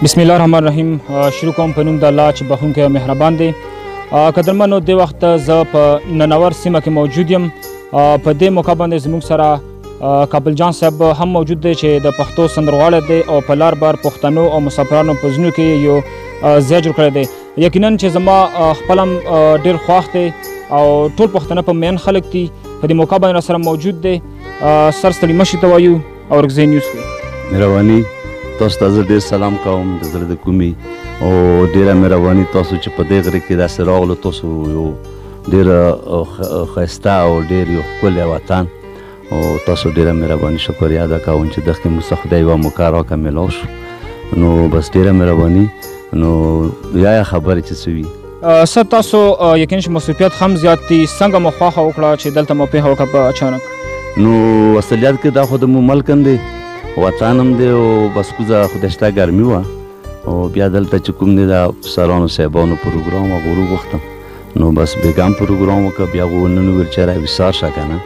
بسم الله الرحمن الرحیم. شروع کوم په نوم د الله چې بخښونکی او مهربان دی. قدرمنو، دې وخت زه په ننور سیمه کې موجود یم. په دې موقع باندې زموږ سره کابل جان صاحب هم موجود دی چې د پښتو سندرغاړی دی او په لار بار پښتنو او مسافرانو په زړونو کې یو ځای جوړ کړی دی. یقینا چې زما خپل هم ډېر خوښ دی او ټول پښتانه په مین خلک دي. په دې موقع باندې راسره موجود دی. سر ستړي مه شئ ته وایو او ورکزی نیوز کې مهرباني تاسو ته زه ډېر سلام کوم د زړه د کومې او ډېره مهرباني تاسو چې په دې غره کې داسې راغلو. تاسو یو ډېر ښایسته او ډېر یو ښکلی وطن او تاسو ډېره مهرباني شکریه ادا کوم چې دغې موږ څخه خدای یوه موقع راکړه میلاو شو. نو بس ډېره مهرباني. نو یا خبرې چې څه وي سر تاسو یقینا چې مصروفیت هم زیات دي. څنګه مو خوښه وکړه چې دلته مو پېښه وکړه په اچانک؟ نو اصلیت کې دا خو د مو ملک هم دی، وطن هم دی او بس کوزه خو دشته ګرمي وه او بیا دلته چې کوم دی د افسرانو صاحبانو پروګرام هغه وروغوښتم. نو بس بیګا هم پروګرام وکړه. بیا هغو نن وویل چې راویسار شه که نه.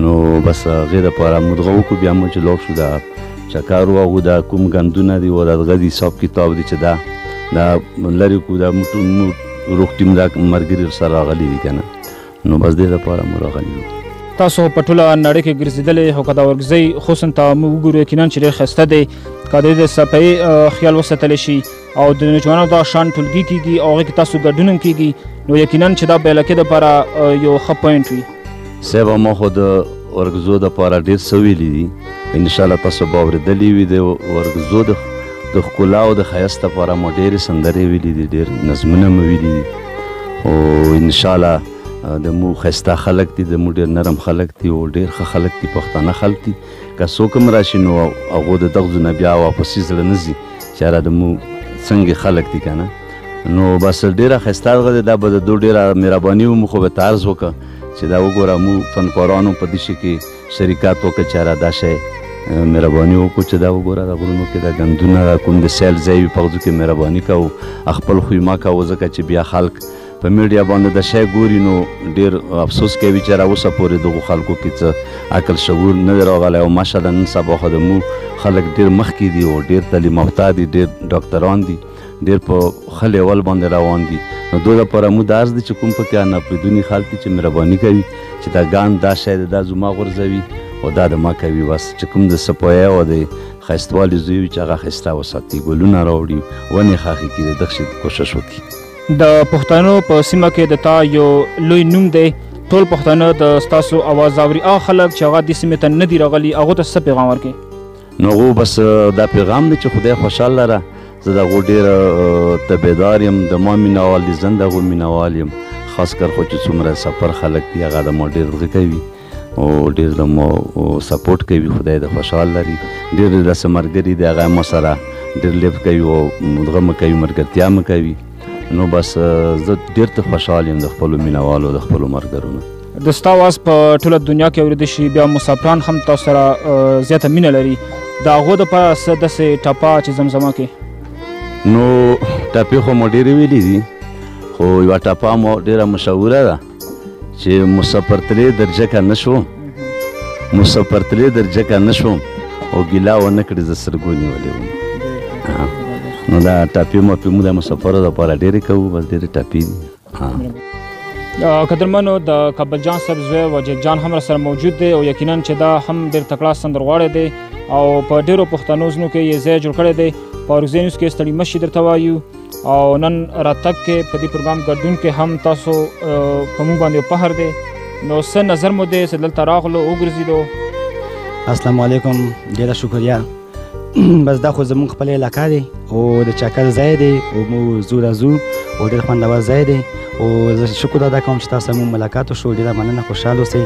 نو بس هغې دپاره مو دغه وکړو. بیا مو چې لاړ شو د چکر و هغو د کوم ګندونه دي و د دغه د حساب کتاب دی چې دا لرې کړو. دا موږ روغ ټیم دا ملګري سره راغلي دي که نه. نو بس دې دپاره مو راغلي وو. تاسو په ټوله نړۍ کې ګرځېدلې خو که د ورکزۍ خصوصا ته موږ وګورو یقینا چې ډېر ښایسته دی. که د دې د صفایي خیال وساتلی شي او د نوجوانانو دا شان ټولګي کېږي او هغې کې تاسو ګډون هم کېږي نو یقینا چې دا د علاقې دپاره یو ښه پوینټ وي. صاحبه ما خو د ورکزو دپاره ډېر څه ویلي دي. انشاءالله تاسو به اورېدلي وي. د ورکزو د ښکلا او د ښایست دپاره ما ډېرې سندرې ویلي دي، ډېر نظمونه مو ویلي دي او انشاءالله د مو ښایسته خلک دي، د مو ډېر نرم خلک دي او ډېر ښه خلک دي، پښتانه خلک دي. که څوک هم راشي نو هغو د دغو نه بیا واپسي زړه نه ځي چې یاره د مو څنګه خلک دي که نه. نو بس ډېره ښایسته هغه دی. دا به د دو ډېره مهرباني ومو خو به ته عرض وکړه چې دا وګوره مو فنکارانو په دې شي کې شریکت وکړه چې یاره دا شی مهرباني وکړو چې دا وګوره د غرونو کې دا ګندونه کوم د سیل ځای وي په هغو کې مهرباني کوو. خپل خوی مه کوو ځکه چې بیا خلک په میډیا باندې د شی ګوري نو ډېر افسوس کوي چې راوسه پورې دغو خلکو کې څه عقل شعور نه دی راغلی او ماشاءالله نن سبا خو د مو خلک ډېر مخکې دي او ډېر تعلیم یافته دي، ډېر ډاکټران دي، ډېر په ښه لیول باندې روان دي. نو دو دپاره مو دا عرض دی چې کوم پکې ناپوهېدوني خلک دي چې مهرباني کوي چې دا ګاند دا شی دی دا زما غورځوي او دا د ما کوي. بس چې کوم د صفایي او د ښایستوالي زوی وي چې هغه ښایسته وساتي، ګلونه راوړي، ونې خاښې کړي، د دغه شي کوشش وکړي. د پښتنو په سیمه کې د تا یو لوی نوم دی. ټول پښتانه د ستاسو اواز اوري. هغه خلک چې هغه دې سیمې ته نه دي راغلي هغو ته څه پیغام ورکوي؟ نو هغو بس دا پیغام دی چې خدای خوشحال لره. زه د هغو ډېر تابعدار یم، د ما مینهوال دي، زه د هغو مینهوال یم. خاص کر خو چې څومره سفر خلک دي هغه د ما ډېر دغه کوي او ډېر د ما سپورټ کوي. خدای د خوشحال لري. ډېر داسې ملګري دي هغه ما سره ډېر لیف کوي او دغه مه کوي، ملګرتیا مه کوي. نو بس زه ډېر ته خوشحال یم د خپلو مینهوالو د خپلو ملګرو نه. د ستا اواز په ټوله دنیا کې اورېدی شي. بیا مسافران هم تاسو سره زیاته مینه لري. د هغو دپاره څه داسې ټپه چې زمزمه کې؟ نو ټپې خو مو ډېرې ویلي دي خو یوه ټپه مو ډېره مشهوره ده چې مسافر تلې در جکه نه شوم، مسافر تلې در جکه نه شوم او ګیله ونه کړې زه سرګو نیولې وم. نو دا ټاپې ماپې مو د مسافرو دپاره ډېرې کوو. بس ډېرې ټاپې دي. قدرمنو، د کابل جان صاحب زوی وجید جان هم راسره موجود دی او یقینا چې دا هم ډېر تکړه سندرغاړی دی او په ډېرو پښتنو زړونو کې یې ځای جوړ کړی دی. په ورکزۍ نیوز کې ستړي مه شئ درته وایو او نن راتګ کې په دې پروګرام ګډون کې هم تاسو په موږ باندې یو فخر دی. نو څه نظر مو دی چې دلته راغلو وګرځېدو؟ السلام علیکم، ډېره شکریه. بس دا خو زموږ خپل علاقه دی او د چکر ځای دی او مو زو راځو او ډېر خوندور ځای دی او زه شکر ادا کوم چې تاسو مو ملاقات وشو. ډېره مننه، خوشحال اوسئ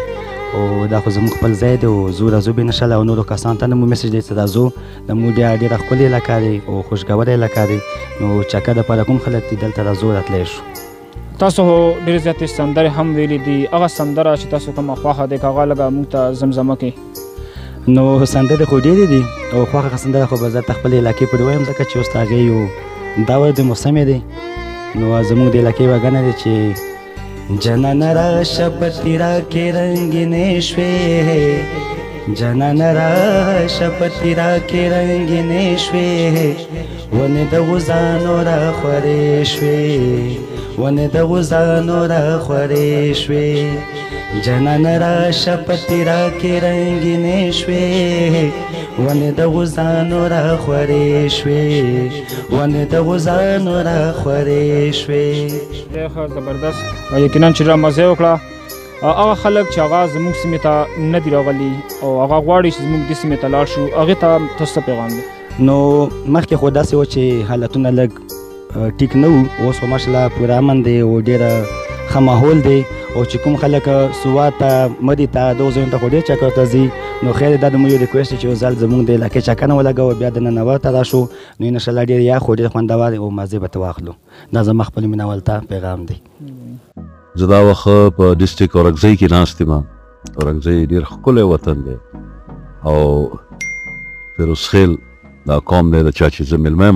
او دا خو زموږ خپل ځای دی او زو راځو به انشاءالله او نورو کسانو ته مو میسج دی چې راځو. د مو ډېره ښکلې علاقه دی او خوشګوره علاقه دی. نو چکر دپاره کوم خلک دي دلته راځو راتلی شو. تاسو ډېرې زیاتې سندرې هم ویلي دي. هغه سندره چې تاسو کومه خوښه دی که هغه لږه موږ ته زمزمه کړئ؟ نو سندرې خو ډېرې دي او خوښه سندره خو به زه د خپلې علاقې پورې وایم ځکه چې اوس د هغې یو دور د موسمې دی. نو زموږ د علاقې وګنه دی چې جنان راشه په تیرا کې رنګینې شوې جانان راشه په تیرا کې رنګینې شوې ونې د غوزانو راخورې شوې ونې د غوزانو راخورې شوې جانان راشه په تیرا کې رنګینې شوې ونې د غوزانو راخورې شوې ونې د غوزانو راخورې شوې. ډېر زبردست یقینا چې را مزه وکړه. هغه خلک چې هغه زموږ سیمې ته نه دي راغلي او هغه غواړي چې زموږ دې سیمې ته لاړ شو هغې ته تاسو څه پیغام دی؟ نو مخکې خو داسې و چې حالتونه لږ ټیک نه وو، اوس خو ماشاءالله پوره امن دی او ډېره ښه ماحول دی او چې کوم خلک سوات ته مدي ته دغو ځایونو ته خو ډېر چکر ته ځي نو خیر دا د مو یو ریکویسټ چې یو ځل زموږ د علاقې چکنه ولګوو بیا د ننوت ته راشو نو انشاءالله ډېر یخ او ډېر خوندور او مزې به ته واخلو. دا زما خپل مینوال ته پیغام دی. زه دا وخت په ډسټرک اورکزۍ کې ناست یم. اورکزۍ ډېر ښکلی وطن دی او فیروز خیل دا قوم دی د چا چې زه مېلمه یم